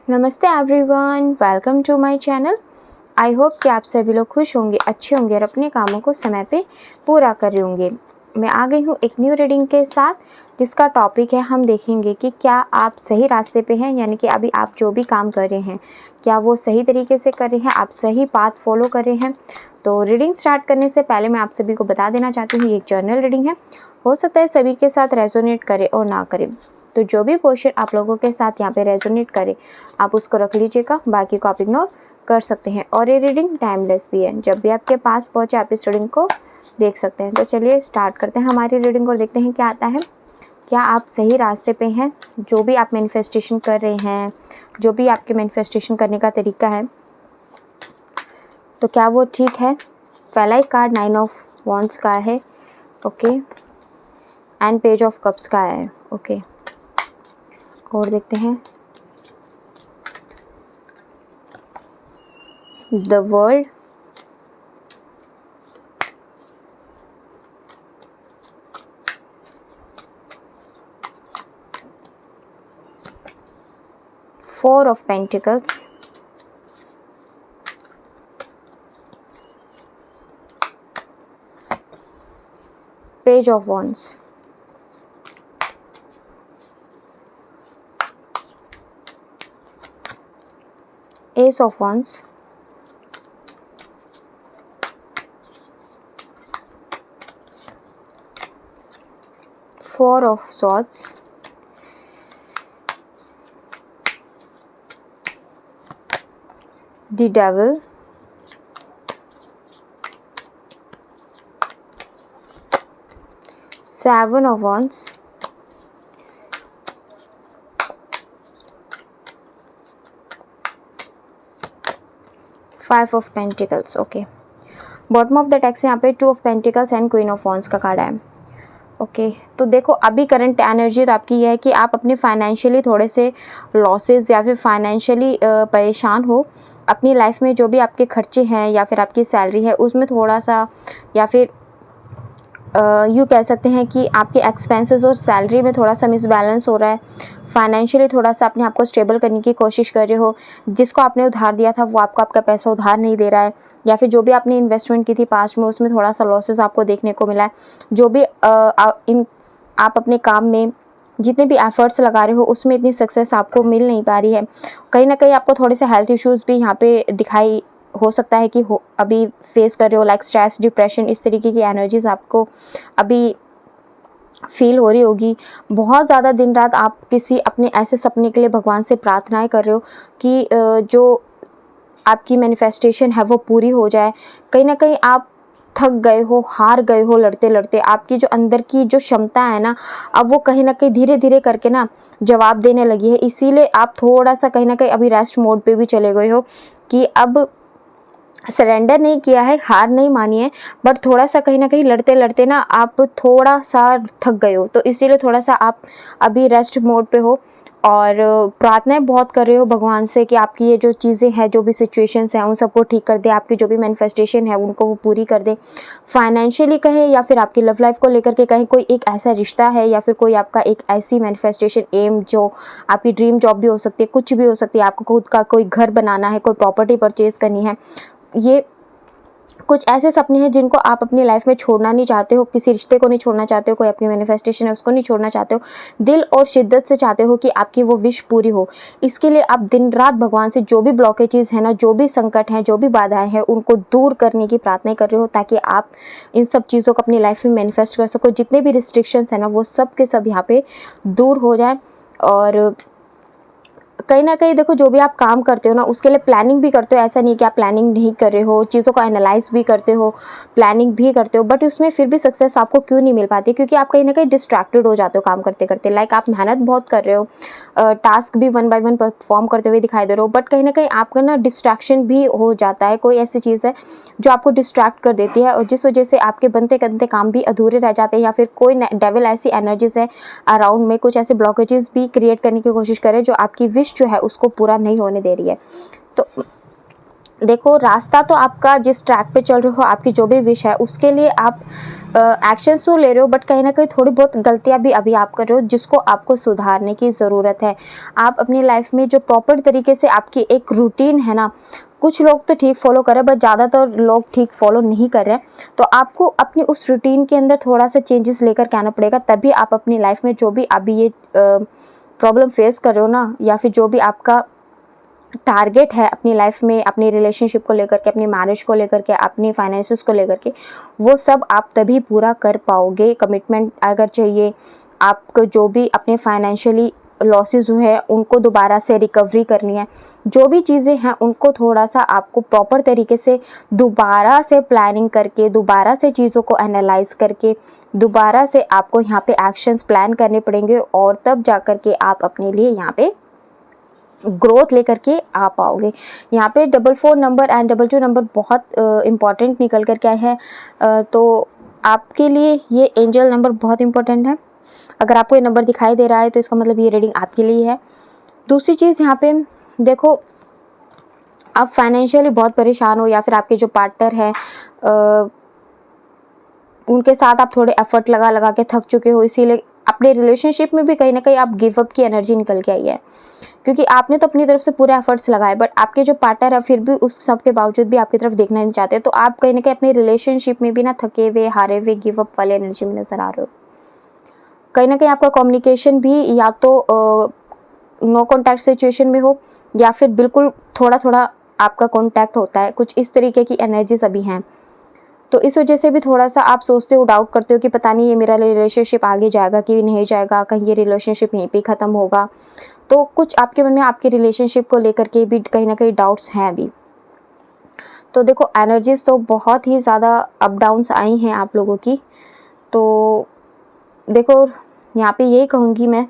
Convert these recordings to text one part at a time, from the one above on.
नमस्ते everyone, welcome to my channel. I hope कि आप सभी लोग खुश होंगे, अच्छे होंगे और अपने कामों को समय पे पूरा कर रहे होंगे। मैं आ गई हूँ एक न्यू रीडिंग के साथ, जिसका टॉपिक है हम देखेंगे कि क्या आप सही रास्ते पे हैं, यानी कि अभी आप जो भी काम कर रहे हैं क्या वो सही तरीके से कर रहे हैं, आप सही पाथ फॉलो कर रहे हैं। तो रीडिंग स्टार्ट करने से पहले मैं आप सभी को बता देना चाहती हूँ ये एक जर्नल रीडिंग है। हो सकता है सभी के साथ रेजोनेट करे और ना करे, तो जो भी पोर्शन आप लोगों के साथ यहाँ पे रेजोनेट करे आप उसको रख लीजिएगा, बाकी को आप इग्नोर कर सकते हैं। और ये रीडिंग टाइमलेस भी है, जब भी आपके पास पहुँचे आप इस रीडिंग को देख सकते हैं। तो चलिए स्टार्ट करते हैं हमारी रीडिंग और देखते हैं क्या आता है। क्या आप सही रास्ते पे हैं? जो भी आप मैनिफेस्टेशन कर रहे हैं, जो भी आपके मैनिफेस्टेशन करने का तरीका है, तो क्या वो ठीक है? पहला ही कार्ड 9 ऑफ वॉन्ड्स का है, okay, and page of cups का है, ओके। और देखते हैं the world, four of pentacles, page of wands, S of wands, four of swords, the devil, seven of wands, five of pentacles, okay. Bottom of the text यहाँ पे two of pentacles and queen of wands का card है, okay. तो देखो अभी current energy तो आपकी ये है कि आप अपने फाइनेंशियली थोड़े से लॉसेस या फिर फाइनेंशियली परेशान हो। अपनी लाइफ में जो भी आपके खर्चे हैं या फिर आपकी सैलरी है उसमें थोड़ा सा, या फिर यूँ कह सकते हैं कि आपके एक्सपेंसेस और सैलरी में थोड़ा सा मिसबैलेंस हो रहा है। फाइनेंशियली थोड़ा सा अपने आप को स्टेबल करने की कोशिश कर रहे हो। जिसको आपने उधार दिया था वो आपको आपका पैसा उधार नहीं दे रहा है, या फिर जो भी आपने इन्वेस्टमेंट की थी पास्ट में उसमें थोड़ा सा लॉसेस आपको देखने को मिला है। जो भी आप अपने काम में जितने भी एफर्ट्स लगा रहे हो उसमें इतनी सक्सेस आपको मिल नहीं पा रही है। कहीं ना कहीं आपको थोड़े से हेल्थ इश्यूज़ भी यहाँ पे दिखाई हो सकता है कि अभी फेस कर रहे हो, लाइक स्ट्रेस, डिप्रेशन, इस तरीके की एनर्जीज आपको अभी फील हो रही होगी। बहुत ज़्यादा दिन रात आप किसी अपने ऐसे सपने के लिए भगवान से प्रार्थनाएं कर रहे हो कि जो आपकी मैनिफेस्टेशन है वो पूरी हो जाए। कहीं ना कहीं आप थक गए हो, हार गए हो लड़ते लड़ते। आपकी जो अंदर की जो क्षमता है ना, अब वो कहीं ना कहीं धीरे धीरे करके ना जवाब देने लगी है। इसीलिए आप थोड़ा सा कहीं ना कहीं अभी रेस्ट मोड पे भी चले गए हो कि अब सरेंडर नहीं किया है, हार नहीं मानी है, बट थोड़ा सा कहीं ना कहीं लड़ते लड़ते ना आप थोड़ा सा थक गए हो। तो इसीलिए थोड़ा सा आप अभी रेस्ट मोड पे हो और प्रार्थनाएं बहुत कर रहे हो भगवान से कि आपकी ये जो चीज़ें हैं, जो भी सिचुएशंस हैं उन सबको ठीक कर दे, आपकी जो भी मैनिफेस्टेशन है उनको वो पूरी कर दे। फाइनेंशियली कहें या फिर आपकी लव लाइफ को लेकर के कहें, कोई एक ऐसा रिश्ता है या फिर कोई आपका एक ऐसी मैनिफेस्टेशन एम जो आपकी ड्रीम जॉब भी हो सकती है, कुछ भी हो सकती है। आपको खुद का कोई घर बनाना है, कोई प्रॉपर्टी परचेज़ करनी है, ये कुछ ऐसे सपने हैं जिनको आप अपनी लाइफ में छोड़ना नहीं चाहते हो। किसी रिश्ते को नहीं छोड़ना चाहते हो, कोई अपनी मैनिफेस्टेशन है उसको नहीं छोड़ना चाहते हो, दिल और शिद्दत से चाहते हो कि आपकी वो विश पूरी हो। इसके लिए आप दिन रात भगवान से जो भी ब्लॉकेजेस हैं ना, जो भी संकट हैं, जो भी बाधाएं हैं, उनको दूर करने की प्रार्थना कर रहे हो, ताकि आप इन सब चीज़ों को अपनी लाइफ में मैनिफेस्ट कर सको। जितने भी रिस्ट्रिक्शंस हैं ना वो सब के सब यहाँ पे दूर हो जाए। और कहीं ना कहीं देखो, जो भी आप काम करते हो ना उसके लिए प्लानिंग भी करते हो। ऐसा नहीं कि आप प्लानिंग नहीं कर रहे हो, चीज़ों को एनालाइज भी करते हो, प्लानिंग भी करते हो, बट उसमें फिर भी सक्सेस आपको क्यों नहीं मिल पाती? क्योंकि आप कहीं ना कहीं डिस्ट्रैक्टेड हो जाते हो काम करते करते। लाइक आप मेहनत बहुत कर रहे हो, टास्क भी वन बाय वन परफॉर्म करते हुए दिखाई दे रहे हो, बट कहीं ना कहीं आपका ना डिस्ट्रैक्शन भी हो जाता है। कोई ऐसी चीज़ है जो आपको डिस्ट्रैक्ट कर देती है और जिस वजह से आपके बनते बनते काम भी अधूरे रह जाते हैं, या फिर कोई डेविल ऐसी एनर्जीज है अराउंड में, कुछ ऐसे ब्लॉकेजेस भी क्रिएट करने की कोशिश करे जो आपकी विश जो है उसको पूरा नहीं होने दे रही है। तो देखो रास्ता तो आपका जिस ट्रैक पे चल रहे हो, आपकी जो भी विश है उसके लिए आप एक्शंस तो ले रहे हो, बट कहीं ना कहीं थोड़ी बहुत गलतियां भी अभी आप कर रहे हो जिसको आपको सुधारने की ज़रूरत है। आप अपनी लाइफ में जो प्रॉपर तरीके से आपकी एक रूटीन है ना, कुछ लोग तो ठीक फॉलो कर रहे हैं बट ज़्यादातर लोग ठीक फॉलो नहीं कर रहे हैं। तो आपको अपनी उस रूटीन के अंदर थोड़ा सा चेंजेस लेकर के आना पड़ेगा, तभी आप अपनी लाइफ में जो भी अभी ये प्रॉब्लम फेस कर रहे हो ना, या फिर जो भी आपका टारगेट है अपनी लाइफ में, अपनी रिलेशनशिप को लेकर के, अपनी मैरिज को लेकर के, अपनी फाइनेंसेस को लेकर के, वो सब आप तभी पूरा कर पाओगे। कमिटमेंट अगर चाहिए आपको, जो भी अपने फाइनेंशियली लॉसेस हुए हैं उनको दोबारा से रिकवरी करनी है, जो भी चीज़ें हैं उनको थोड़ा सा आपको प्रॉपर तरीके से दोबारा से प्लानिंग करके, दोबारा से चीज़ों को एनालाइज करके, दोबारा से आपको यहाँ पे एक्शंस प्लान करने पड़ेंगे, और तब जा कर के आप अपने लिए यहाँ पे ग्रोथ लेकर के आ पाओगे। यहाँ पे 44 नंबर एंड 22 नंबर बहुत इम्पॉर्टेंट निकल कर के आए हैं, तो आपके लिए ये एंजल नंबर बहुत इम्पॉर्टेंट है। अगर आपको ये नंबर दिखाई दे रहा है तो इसका मतलब ये रीडिंग आपके लिए है। दूसरी चीज़ यहाँ पे देखो, आप फाइनेंशियली बहुत परेशान हो, या फिर आपके जो पार्टनर हैं उनके साथ आप थोड़े एफर्ट लगा लगा के थक चुके हो, इसीलिए अपने रिलेशनशिप में भी कहीं ना कहीं आप गिव अप की एनर्जी निकल के आई है, क्योंकि आपने तो अपनी तरफ से पूरे एफर्ट्स लगाए, बट आपके जो पार्टनर है फिर भी उस सब के बावजूद भी आपकी तरफ देखना नहीं चाहते। तो आप कहीं ना कहीं अपने रिलेशनशिप में भी ना थके हुए, हारे हुए, गिव अप वाले एनर्जी में नजर आ रहे हो। कहीं ना कहीं आपका कम्युनिकेशन भी या तो नो कॉन्टैक्ट सिचुएशन में हो, या फिर बिल्कुल थोड़ा थोड़ा आपका कॉन्टैक्ट होता है, कुछ इस तरीके की एनर्जीज अभी हैं। तो इस वजह से भी थोड़ा सा आप सोचते हो, डाउट करते हो कि पता नहीं ये मेरा रिलेशनशिप आगे जाएगा कि नहीं जाएगा, कहीं ये रिलेशनशिप यहीं पे ख़त्म होगा। तो कुछ आपके मन में आपके रिलेशनशिप को लेकर के भी कहीं ना कहीं डाउट्स हैं अभी। तो देखो एनर्जीज तो बहुत ही ज़्यादा अप डाउन्स आई हैं आप लोगों की। तो देखो यहाँ पे यही कहूँगी मैं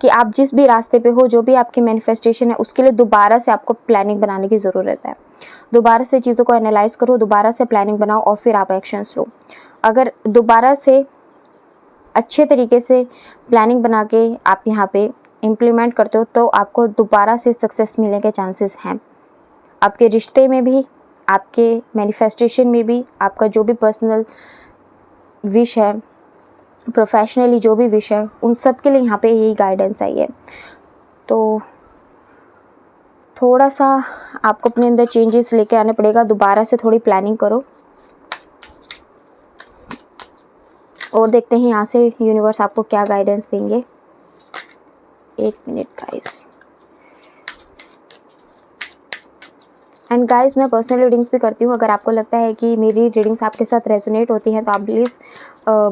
कि आप जिस भी रास्ते पे हो, जो भी आपकी मैनिफेस्टेशन है, उसके लिए दोबारा से आपको प्लानिंग बनाने की ज़रूरत है। दोबारा से चीज़ों को एनालाइज करो, दोबारा से प्लानिंग बनाओ और फिर आप एक्शंस लो। अगर दोबारा से अच्छे तरीके से प्लानिंग बना के आप यहाँ पे इम्प्लीमेंट करते हो तो आपको दोबारा से सक्सेस मिलने के चांसेस हैं। आपके रिश्ते में भी, आपके मैनिफेस्टेशन में भी, आपका जो भी पर्सनल विश है, प्रोफेशनली जो भी विश है, उन सब के लिए यहाँ पे यही गाइडेंस आई है। तो थोड़ा सा आपको अपने अंदर चेंजेस लेके आने पड़ेगा, दोबारा से थोड़ी प्लानिंग करो, और देखते हैं यहाँ से यूनिवर्स आपको क्या गाइडेंस देंगे। एक मिनट गाइस। एंड गाइस मैं पर्सनल रीडिंग्स भी करती हूँ, अगर आपको लगता है कि मेरी रीडिंग्स आपके साथ रेजोनेट होती हैं तो आप प्लीज़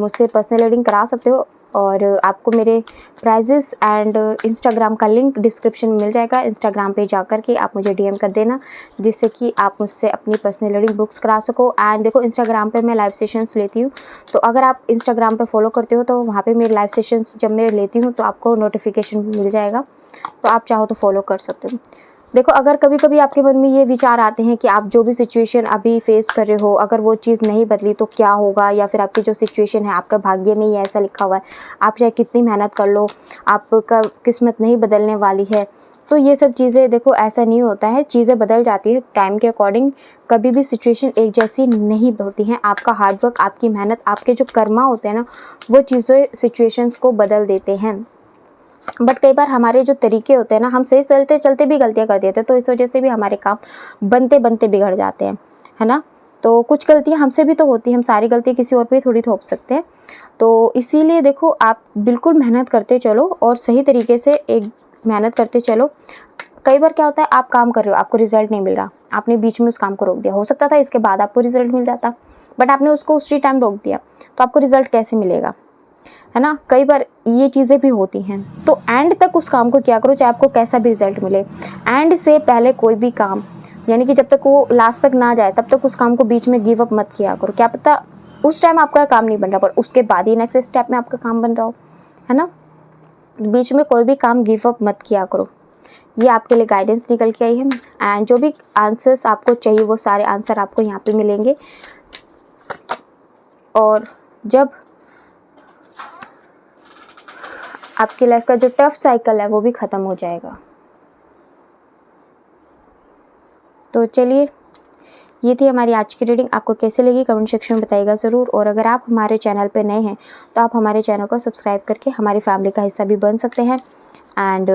मुझसे पर्सनल रीडिंग करा सकते हो, और आपको मेरे प्राइजेस एंड इंस्टाग्राम का लिंक डिस्क्रिप्शन में मिल जाएगा। इंस्टाग्राम पे जाकर के आप मुझे डीएम कर देना, जिससे कि आप मुझसे अपनी पर्सनल रीडिंग बुक्स करा सको। एंड देखो इंस्टाग्राम पे मैं लाइव सेशंस लेती हूँ, तो अगर आप इंस्टाग्राम पे फॉलो करते हो तो वहाँ पे मेरे लाइव सेशंस जब मैं लेती हूँ तो आपको नोटिफिकेशन मिल जाएगा, तो आप चाहो तो फॉलो कर सकते हो। देखो अगर कभी कभी आपके मन में ये विचार आते हैं कि आप जो भी सिचुएशन अभी फेस कर रहे हो, अगर वो चीज़ नहीं बदली तो क्या होगा, या फिर आपकी जो सिचुएशन है आपका भाग्य में ही ऐसा लिखा हुआ है, आप चाहे कितनी मेहनत कर लो आपका किस्मत नहीं बदलने वाली है, तो ये सब चीज़ें देखो ऐसा नहीं होता है, चीज़ें बदल जाती है टाइम के अकॉर्डिंग। कभी भी सिचुएशन एक जैसी नहीं होती हैं। आपका हार्डवर्क, आपकी मेहनत, आपके जो कर्मा होते हैं ना, वो चीज़ें सिचुएशंस को बदल देते हैं। बट कई बार हमारे जो तरीके होते हैं ना, हम सही चलते चलते भी गलतियां कर देते हैं, तो इस वजह से भी हमारे काम बनते बनते बिगड़ जाते हैं, है ना। तो कुछ गलतियां हमसे भी तो होती हैं, हम सारी गलतियां किसी और पे थोड़ी थोप सकते हैं। तो इसीलिए देखो आप बिल्कुल मेहनत करते चलो और सही तरीके से एक मेहनत करते चलो। कई बार क्या होता है, आप काम कर रहे हो, आपको रिजल्ट नहीं मिल रहा, आपने बीच में उस काम को रोक दिया, हो सकता था इसके बाद आपको रिजल्ट मिल जाता, बट आपने उसको उसी टाइम रोक दिया, तो आपको रिजल्ट कैसे मिलेगा, है ना। कई बार ये चीज़ें भी होती हैं। तो एंड तक उस काम को किया करो, चाहे आपको कैसा भी रिजल्ट मिले। एंड से पहले कोई भी काम, यानी कि जब तक वो लास्ट तक ना जाए तब तक उस काम को बीच में गिव अप मत किया करो। क्या पता उस टाइम आपका काम नहीं बन रहा, पर उसके बाद ही नेक्स्ट स्टेप में आपका काम बन रहा हो, है ना। बीच में कोई भी काम गिव अप मत किया करो। ये आपके लिए गाइडेंस निकल के आई है। एंड जो भी आंसर्स आपको चाहिए वो सारे आंसर आपको यहाँ पे मिलेंगे। और जब आपकी लाइफ का जो टफ साइकिल है वो भी ख़त्म हो जाएगा। तो चलिए ये थी हमारी आज की रीडिंग। आपको कैसे लगी कमेंट सेक्शन में बताइएगा ज़रूर। और अगर आप हमारे चैनल पे नए हैं तो आप हमारे चैनल को सब्सक्राइब करके हमारी फैमिली का हिस्सा भी बन सकते हैं। एंड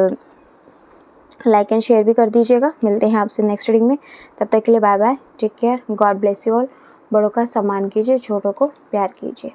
लाइक एंड शेयर भी कर दीजिएगा। मिलते हैं आपसे नेक्स्ट रीडिंग में, तब तक के लिए bye bye, take care, God bless you all. बड़ों का सम्मान कीजिए, छोटों को प्यार कीजिए।